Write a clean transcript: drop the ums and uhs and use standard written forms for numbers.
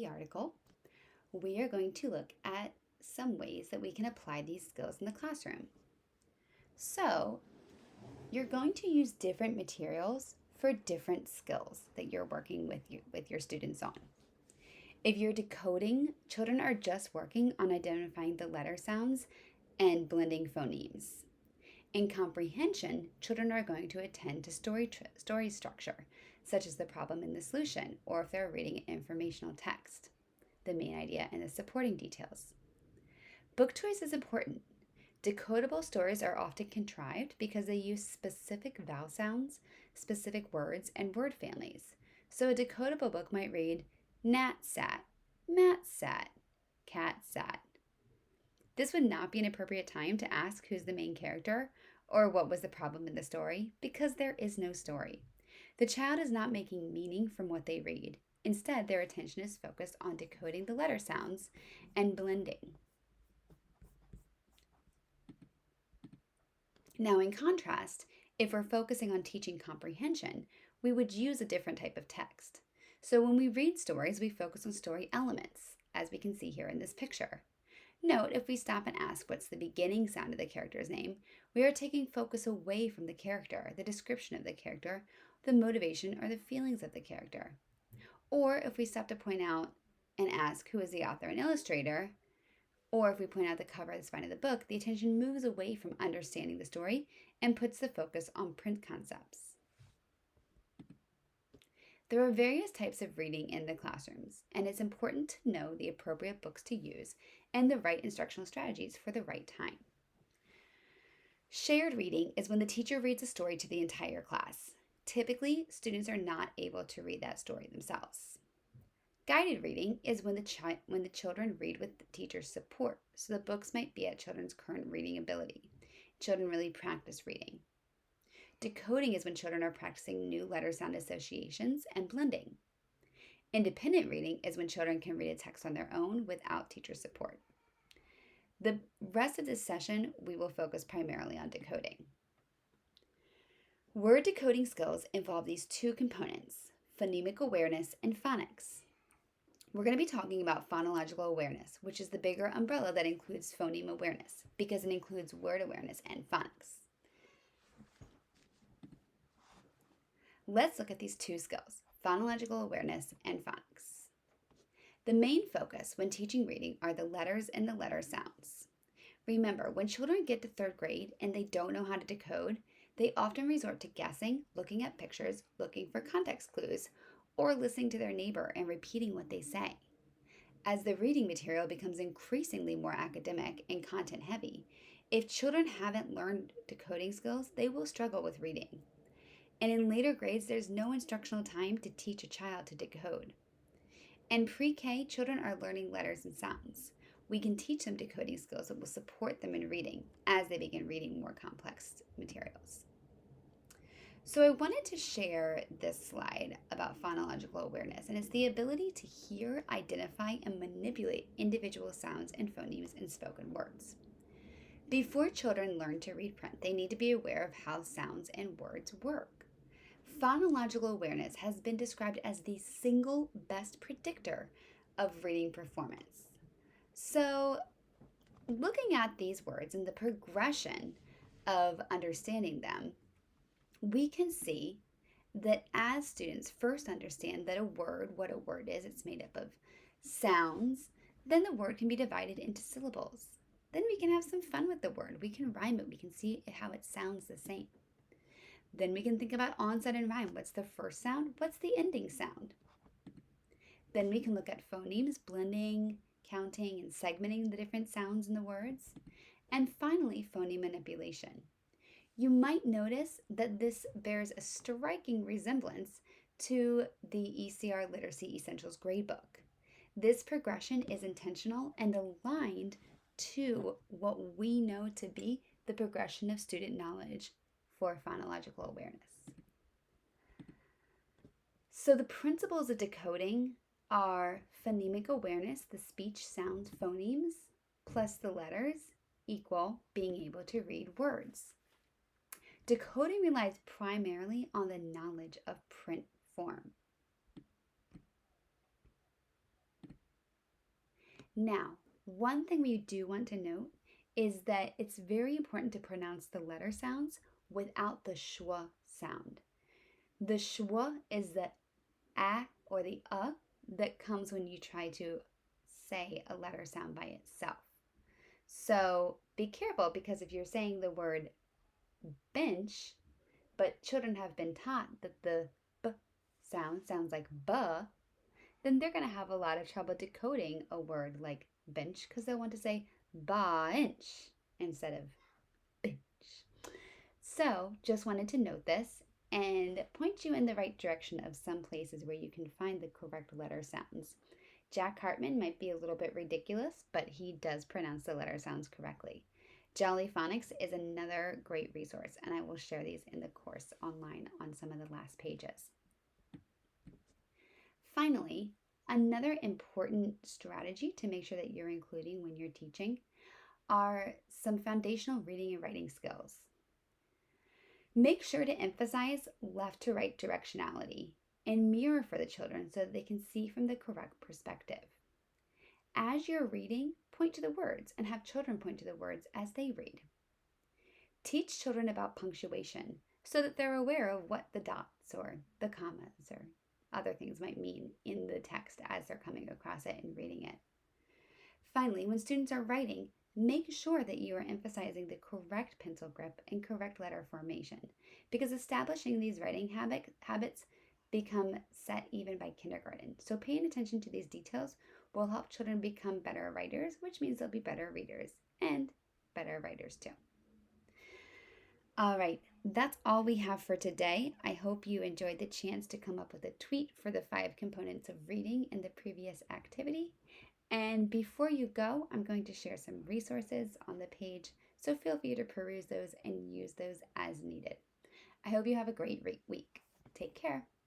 the article, we are going to look at some ways that we can apply these skills in the classroom. So, you're going to use different materials for different skills that you're working with your students on. If you're decoding, children are just working on identifying the letter sounds and blending phonemes. In comprehension, children are going to attend to story structure, such as the problem and the solution, or if they're reading an informational text, the main idea and the supporting details. Book choice is important. Decodable stories are often contrived because they use specific vowel sounds, specific words, and word families. So a decodable book might read, Nat sat, Matt sat, cat sat. This would not be an appropriate time to ask who's the main character or what was the problem in the story, because there is no story. The child is not making meaning from what they read. Instead, their attention is focused on decoding the letter sounds and blending. Now, in contrast, if we're focusing on teaching comprehension, we would use a different type of text. So when we read stories, we focus on story elements, as we can see here in this picture. Note, if we stop and ask what's the beginning sound of the character's name, we are taking focus away from the character, the description of the character, the motivation, or the feelings of the character. Or if we stop to point out and ask who is the author and illustrator, or if we point out the cover of the spine of the book, the attention moves away from understanding the story and puts the focus on print concepts. There are various types of reading in the classrooms, and it's important to know the appropriate books to use and the right instructional strategies for the right time. Shared reading is when the teacher reads a story to the entire class. Typically, students are not able to read that story themselves. Guided reading is when the children read with the teacher's support, so the books might be at children's current reading ability. Children really practice reading. Decoding is when children are practicing new letter sound associations and blending. Independent reading is when children can read a text on their own without teacher support. The rest of this session, we will focus primarily on decoding. Word decoding skills involve these two components, phonemic awareness and phonics. We're going to be talking about phonological awareness, which is the bigger umbrella that includes phoneme awareness, because it includes word awareness and phonics. Let's look at these two skills, phonological awareness and phonics. The main focus when teaching reading are the letters and the letter sounds. Remember, when children get to third grade and they don't know how to decode, they often resort to guessing, looking at pictures, looking for context clues, or listening to their neighbor and repeating what they say. As the reading material becomes increasingly more academic and content heavy, if children haven't learned decoding skills, they will struggle with reading. And in later grades, there's no instructional time to teach a child to decode. In pre-K, children are learning letters and sounds. We can teach them decoding skills that will support them in reading as they begin reading more complex materials. So I wanted to share this slide about phonological awareness, and it's the ability to hear, identify, and manipulate individual sounds and phonemes in spoken words. Before children learn to read print, they need to be aware of how sounds and words work. Phonological awareness has been described as the single best predictor of reading performance. So, looking at these words and the progression of understanding them, we can see that as students first understand that what a word is, it's made up of sounds, then the word can be divided into syllables. Then we can have some fun with the word. We can rhyme it. We can see how it sounds the same. Then we can think about onset and rhyme. What's the first sound? What's the ending sound? Then we can look at phonemes, blending, counting, and segmenting the different sounds in the words. And finally, phoneme manipulation. You might notice that this bears a striking resemblance to the ECR Literacy Essentials gradebook. This progression is intentional and aligned to what we know to be the progression of student knowledge for phonological awareness. So the principles of decoding are phonemic awareness, the speech sounds phonemes, plus the letters equal being able to read words. Decoding relies primarily on the knowledge of print form. Now, one thing we do want to note is that it's very important to pronounce the letter sounds without the schwa sound. The schwa is the a or the that comes when you try to say a letter sound by itself. So be careful, because if you're saying the word bench, but children have been taught that the b sound sounds like buh, then they're going to have a lot of trouble decoding a word like bench, because they'll want to say bench instead of bench. So just wanted to note this and point you in the right direction of some places where you can find the correct letter sounds. Jack Hartman might be a little bit ridiculous, but he does pronounce the letter sounds correctly. Jolly Phonics is another great resource, and I will share these in the course online on some of the last pages. Finally, another important strategy to make sure that you're including when you're teaching are some foundational reading and writing skills. Make sure to emphasize left to right directionality and mirror for the children so that they can see from the correct perspective. As you're reading, point to the words and have children point to the words as they read. Teach children about punctuation so that they're aware of what the dots or the commas or other things might mean in the text as they're coming across it and reading it. Finally, when students are writing, make sure that you are emphasizing the correct pencil grip and correct letter formation, because establishing these writing habits become set even by kindergarten. So paying attention to these details will help children become better writers, which means they'll be better readers and better writers too. All right, that's all we have for today. I hope you enjoyed the chance to come up with a tweet for the 5 components of reading in the previous activity. And before you go, I'm going to share some resources on the page, so feel free to peruse those and use those as needed. I hope you have a great week. Take care.